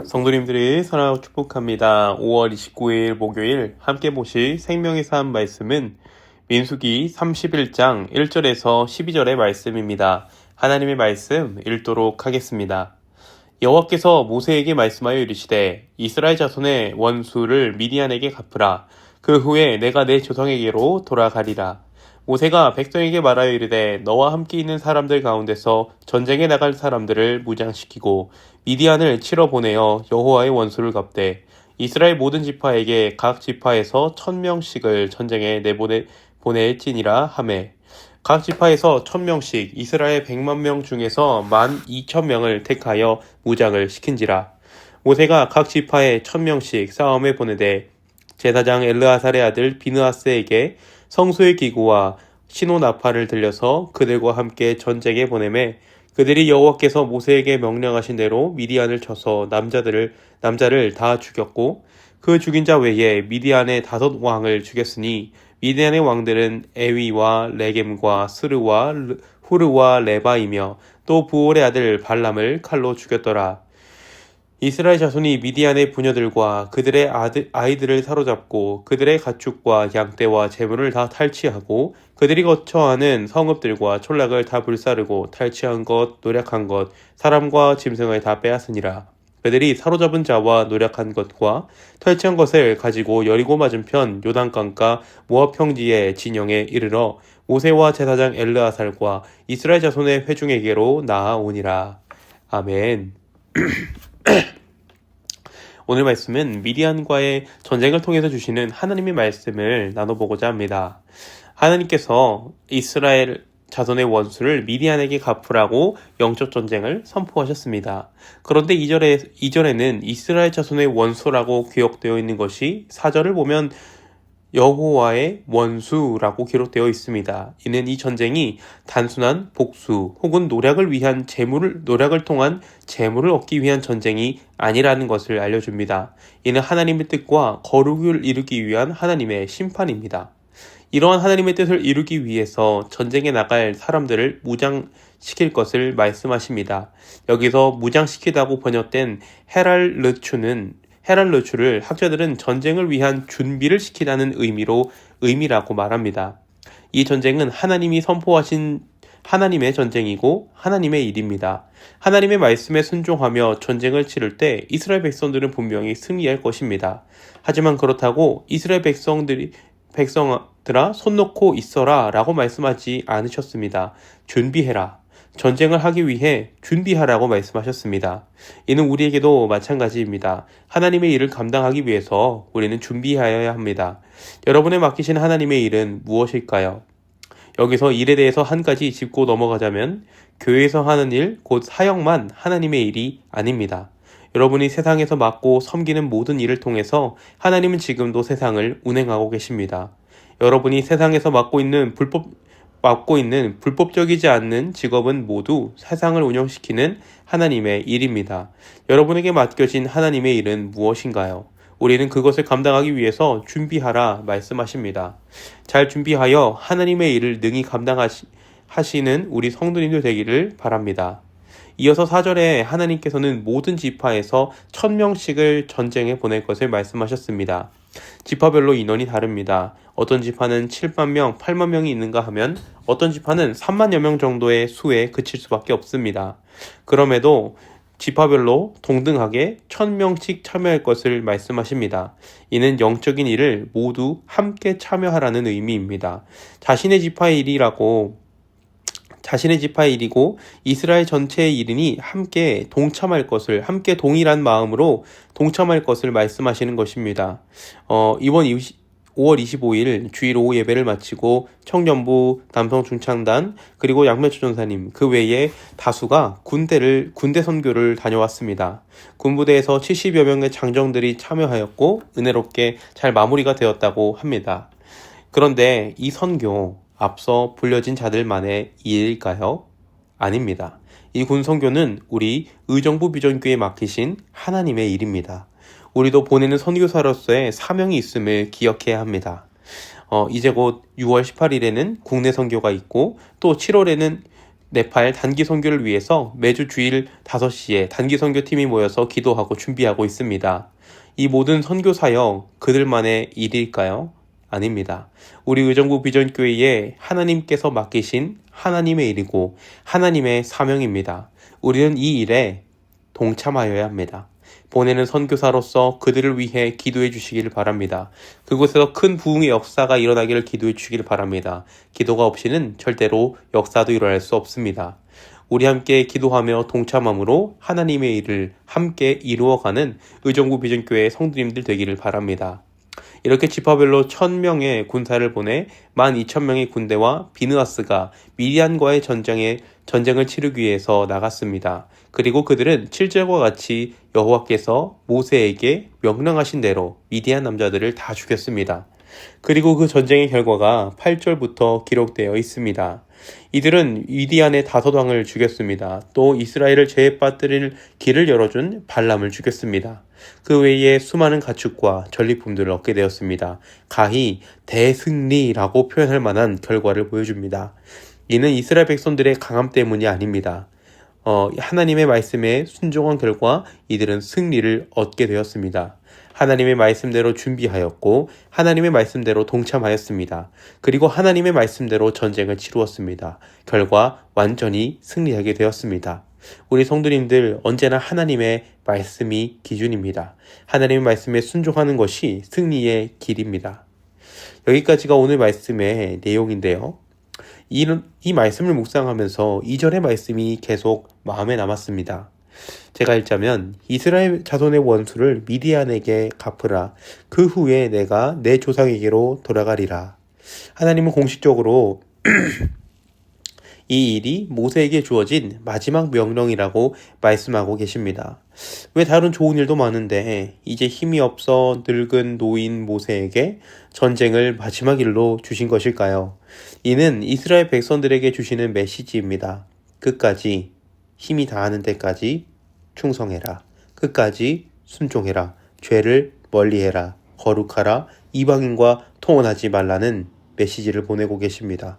성도님들이 사랑하고 축복합니다. 5월 29일 목요일 함께 보실 생명의 삶 말씀은 민수기 31장 1절에서 12절의 말씀입니다. 하나님의 말씀 읽도록 하겠습니다. 여호와께서 모세에게 말씀하여 이르시되 이스라엘 자손의 원수를 미디안에게 갚으라. 그 후에 내가 내 조상에게로 돌아가리라. 모세가 백성에게 말하여 이르되 너와 함께 있는 사람들 가운데서 전쟁에 나갈 사람들을 무장시키고 미디안을 치러 보내어 여호와의 원수를 갚되 이스라엘 모든 지파에게 각 지파에서 1000명씩을 전쟁에 보낼지니라 하매 각 지파에서 1000명씩 이스라엘 100만 중에서 12,000명을 택하여 무장을 시킨지라. 모세가 각 지파에 1000명씩 싸움에 보내되 제사장 엘르아살의 아들 비느하스에게 성소의 기구와 신호나팔을 들려서 그들과 함께 전쟁에 보내매 그들이 여호와께서 모세에게 명령하신 대로 미디안을 쳐서 남자를 다 죽였고 그 죽인 자 외에 미디안의 5 왕을 죽였으니 미디안의 왕들은 에위와 레겜과 스르와 후르와 레바이며 또 부올의 아들 발람을 칼로 죽였더라. 이스라엘 자손이 미디안의 부녀들과 그들의 아이들을 사로잡고 그들의 가축과 양떼와 재물을 다 탈취하고 그들이 거처하는 성읍들과 촌락을 다 불사르고 탈취한 것, 노략한 것, 사람과 짐승을 다 빼앗으니라. 그들이 사로잡은 자와 노략한 것과 탈취한 것을 가지고 여리고 맞은편 요단강가 모압 평지의 진영에 이르러 모세와 제사장 엘르아살과 이스라엘 자손의 회중에게로 나아오니라. 아멘. 오늘 말씀은 미디안과의 전쟁을 통해서 주시는 하나님의 말씀을 나눠보고자 합니다. 하나님께서 이스라엘 자손의 원수를 미디안에게 갚으라고 영적 전쟁을 선포하셨습니다. 그런데 2절에는 이스라엘 자손의 원수라고 기록되어 있는 것이 4절을 보면 여호와의 원수라고 기록되어 있습니다. 이는 이 전쟁이 단순한 복수 혹은 노략을 통한 재물을 얻기 위한 전쟁이 아니라는 것을 알려줍니다. 이는 하나님의 뜻과 거룩을 이루기 위한 하나님의 심판입니다. 이러한 하나님의 뜻을 이루기 위해서 전쟁에 나갈 사람들을 무장시킬 것을 말씀하십니다. 여기서 무장시키다고 번역된 헤랄르추를 학자들은 전쟁을 위한 준비를 시키다는 의미라고 말합니다. 이 전쟁은 하나님이 선포하신 하나님의 전쟁이고 하나님의 일입니다. 하나님의 말씀에 순종하며 전쟁을 치를 때 이스라엘 백성들은 분명히 승리할 것입니다. 하지만 그렇다고 이스라엘 백성들아 손 놓고 있어라 라고 말씀하지 않으셨습니다. 준비해라. 전쟁을 하기 위해 준비하라고 말씀하셨습니다. 이는 우리에게도 마찬가지입니다. 하나님의 일을 감당하기 위해서 우리는 준비하여야 합니다. 여러분의 맡기신 하나님의 일은 무엇일까요? 여기서 일에 대해서 한 가지 짚고 넘어가자면 교회에서 하는 일, 곧 사역만 하나님의 일이 아닙니다. 여러분이 세상에서 맡고 섬기는 모든 일을 통해서 하나님은 지금도 세상을 운행하고 계십니다. 여러분이 세상에서 맡고 있는 불법적이지 않는 직업은 모두 세상을 운영시키는 하나님의 일입니다. 여러분에게 맡겨진 하나님의 일은 무엇인가요? 우리는 그것을 감당하기 위해서 준비하라 말씀하십니다. 잘 준비하여 하나님의 일을 능히 감당하시는 우리 성도님들 되기를 바랍니다. 이어서 4절에 하나님께서는 모든 지파에서 1000명씩을 전쟁에 보낼 것을 말씀하셨습니다. 지파별로 인원이 다릅니다. 어떤 지파는 7만 명, 8만 명이 있는가 하면 어떤 지파는 3만여 명 정도의 수에 그칠 수밖에 없습니다. 그럼에도 지파별로 동등하게 1000명씩 참여할 것을 말씀하십니다. 이는 영적인 일을 모두 함께 참여하라는 의미입니다. 자신의 지파의 일이고 이스라엘 전체의 일이니 함께 동일한 마음으로 동참할 것을 말씀하시는 것입니다. 이번 5월 25일 주일 오후 예배를 마치고 청년부, 남성중창단, 그리고 양매초 전사님 그 외에 다수가 군대 선교를 다녀왔습니다. 군부대에서 70여 명의 장정들이 참여하였고 은혜롭게 잘 마무리가 되었다고 합니다. 그런데 이 선교 앞서 불려진 자들만의 일일까요? 아닙니다. 이 군선교는 우리 의정부 비전교회에 맡기신 하나님의 일입니다. 우리도 보내는 선교사로서의 사명이 있음을 기억해야 합니다. 이제 곧 6월 18일에는 국내 선교가 있고 또 7월에는 네팔 단기 선교를 위해서 매주 주일 5시에 단기 선교팀이 모여서 기도하고 준비하고 있습니다. 이 모든 선교 사역 그들만의 일일까요? 아닙니다. 우리 의정부 비전교회에 하나님께서 맡기신 하나님의 일이고 하나님의 사명입니다. 우리는 이 일에 동참하여야 합니다. 보내는 선교사로서 그들을 위해 기도해 주시길 바랍니다. 그곳에서 큰 부흥의 역사가 일어나기를 기도해 주시길 바랍니다. 기도가 없이는 절대로 역사도 일어날 수 없습니다. 우리 함께 기도하며 동참함으로 하나님의 일을 함께 이루어가는 의정부 비전교회 성도님들 되기를 바랍니다. 이렇게 지파별로 1000명의 군사를 보내 12,000명의 군대와 비느하스가 미디안과의 전쟁을 치르기 위해서 나갔습니다. 그리고 그들은 7절과 같이 여호와께서 모세에게 명령하신 대로 미디안 남자들을 다 죽였습니다. 그리고 그 전쟁의 결과가 8절부터 기록되어 있습니다. 이들은 미디안의 다섯왕을 죽였습니다. 또 이스라엘을 죄에 빠뜨릴 길을 열어준 발람을 죽였습니다. 그 외에 수많은 가축과 전리품들을 얻게 되었습니다. 가히 대승리라고 표현할 만한 결과를 보여줍니다. 이는 이스라엘 백성들의 강함 때문이 아닙니다. 하나님의 말씀에 순종한 결과 이들은 승리를 얻게 되었습니다. 하나님의 말씀대로 준비하였고 하나님의 말씀대로 동참하였습니다. 그리고 하나님의 말씀대로 전쟁을 치루었습니다. 결과 완전히 승리하게 되었습니다. 우리 성도님들 언제나 하나님의 말씀이 기준입니다. 하나님의 말씀에 순종하는 것이 승리의 길입니다. 여기까지가 오늘 말씀의 내용인데요. 이 말씀을 묵상하면서 2절의 말씀이 계속 마음에 남았습니다. 제가 읽자면 이스라엘 자손의 원수를 미디안에게 갚으라. 그 후에 내가 내 조상에게로 돌아가리라. 하나님은 공식적으로 이 일이 모세에게 주어진 마지막 명령이라고 말씀하고 계십니다. 왜 다른 좋은 일도 많은데 이제 힘이 없어 늙은 노인 모세에게 전쟁을 마지막 일로 주신 것일까요? 이는 이스라엘 백성들에게 주시는 메시지입니다. 끝까지 힘이 다하는 데까지 충성해라. 끝까지 순종해라. 죄를 멀리해라. 거룩하라. 이방인과 통혼하지 말라는 메시지를 보내고 계십니다.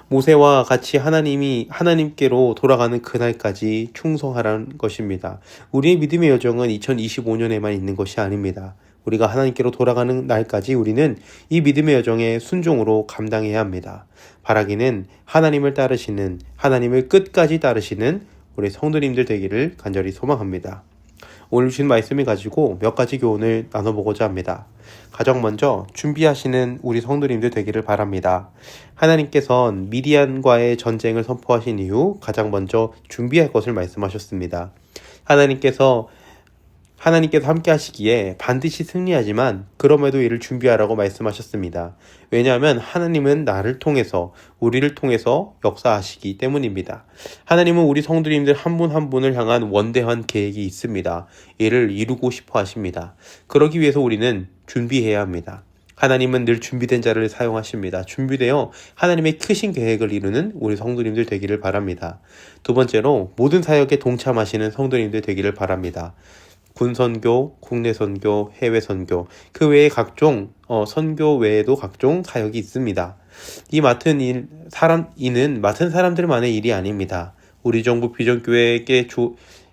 모세와 같이 하나님께로 돌아가는 그날까지 충성하라는 것입니다. 우리의 믿음의 여정은 2025년에만 있는 것이 아닙니다. 우리가 하나님께로 돌아가는 날까지 우리는 이 믿음의 여정에 순종으로 감당해야 합니다. 바라기는 하나님을 따르시는, 하나님을 끝까지 따르시는 우리 성도님들 되기를 간절히 소망합니다. 오늘 주신 말씀을 가지고 몇 가지 교훈을 나눠보고자 합니다. 가장 먼저 준비하시는 우리 성도님들 되기를 바랍니다. 하나님께서는 미디안과의 전쟁을 선포하신 이후 가장 먼저 준비할 것을 말씀하셨습니다. 하나님께서 함께 하시기에 반드시 승리하지만 그럼에도 이를 준비하라고 말씀하셨습니다. 왜냐하면 하나님은 나를 통해서 우리를 통해서 역사하시기 때문입니다. 하나님은 우리 성도님들 한 분 한 분을 향한 원대한 계획이 있습니다. 이를 이루고 싶어 하십니다. 그러기 위해서 우리는 준비해야 합니다. 하나님은 늘 준비된 자를 사용하십니다. 준비되어 하나님의 크신 계획을 이루는 우리 성도님들 되기를 바랍니다. 두 번째로 모든 사역에 동참하시는 성도님들 되기를 바랍니다. 군선교, 국내 선교, 해외 선교, 그 외에 각종 선교 외에도 각종 사역이 있습니다. 이는 맡은 사람들만의 일이 아닙니다. 우리 정부 비전교회에게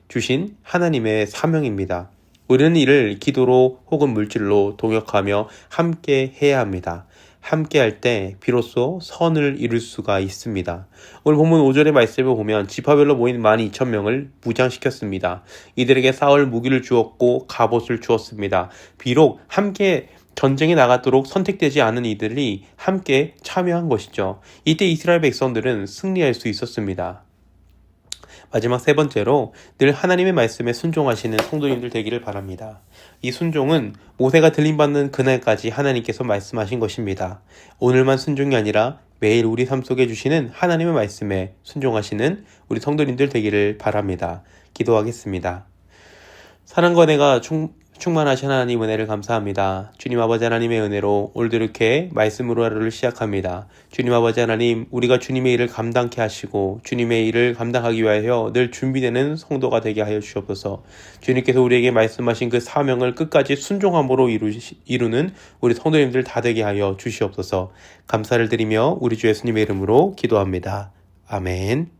주신 하나님의 사명입니다. 우리는 이를 기도로 혹은 물질로 동역하며 함께 해야 합니다. 함께 할 때 비로소 선을 이룰 수가 있습니다. 오늘 본문 5절의 말씀을 보면 지파별로 모인 12,000명을 무장시켰습니다. 이들에게 싸울 무기를 주었고 갑옷을 주었습니다. 비록 함께 전쟁에 나가도록 선택되지 않은 이들이 함께 참여한 것이죠. 이때 이스라엘 백성들은 승리할 수 있었습니다. 마지막 세 번째로 늘 하나님의 말씀에 순종하시는 성도님들 되기를 바랍니다. 이 순종은 모세가 들림받는 그날까지 하나님께서 말씀하신 것입니다. 오늘만 순종이 아니라 매일 우리 삶 속에 주시는 하나님의 말씀에 순종하시는 우리 성도님들 되기를 바랍니다. 기도하겠습니다. 사랑과 은혜가 충만하신 하나님 은혜를 감사합니다. 주님 아버지 하나님의 은혜로 오늘도 이렇게 말씀으로 하루를 시작합니다. 주님 아버지 하나님, 우리가 주님의 일을 감당케 하시고 주님의 일을 감당하기 위하여 늘 준비되는 성도가 되게 하여 주옵소서. 주님께서 우리에게 말씀하신 그 사명을 끝까지 순종함으로 이루는 우리 성도님들 다 되게 하여 주시옵소서. 감사를 드리며 우리 주 예수님의 이름으로 기도합니다. 아멘. 아멘.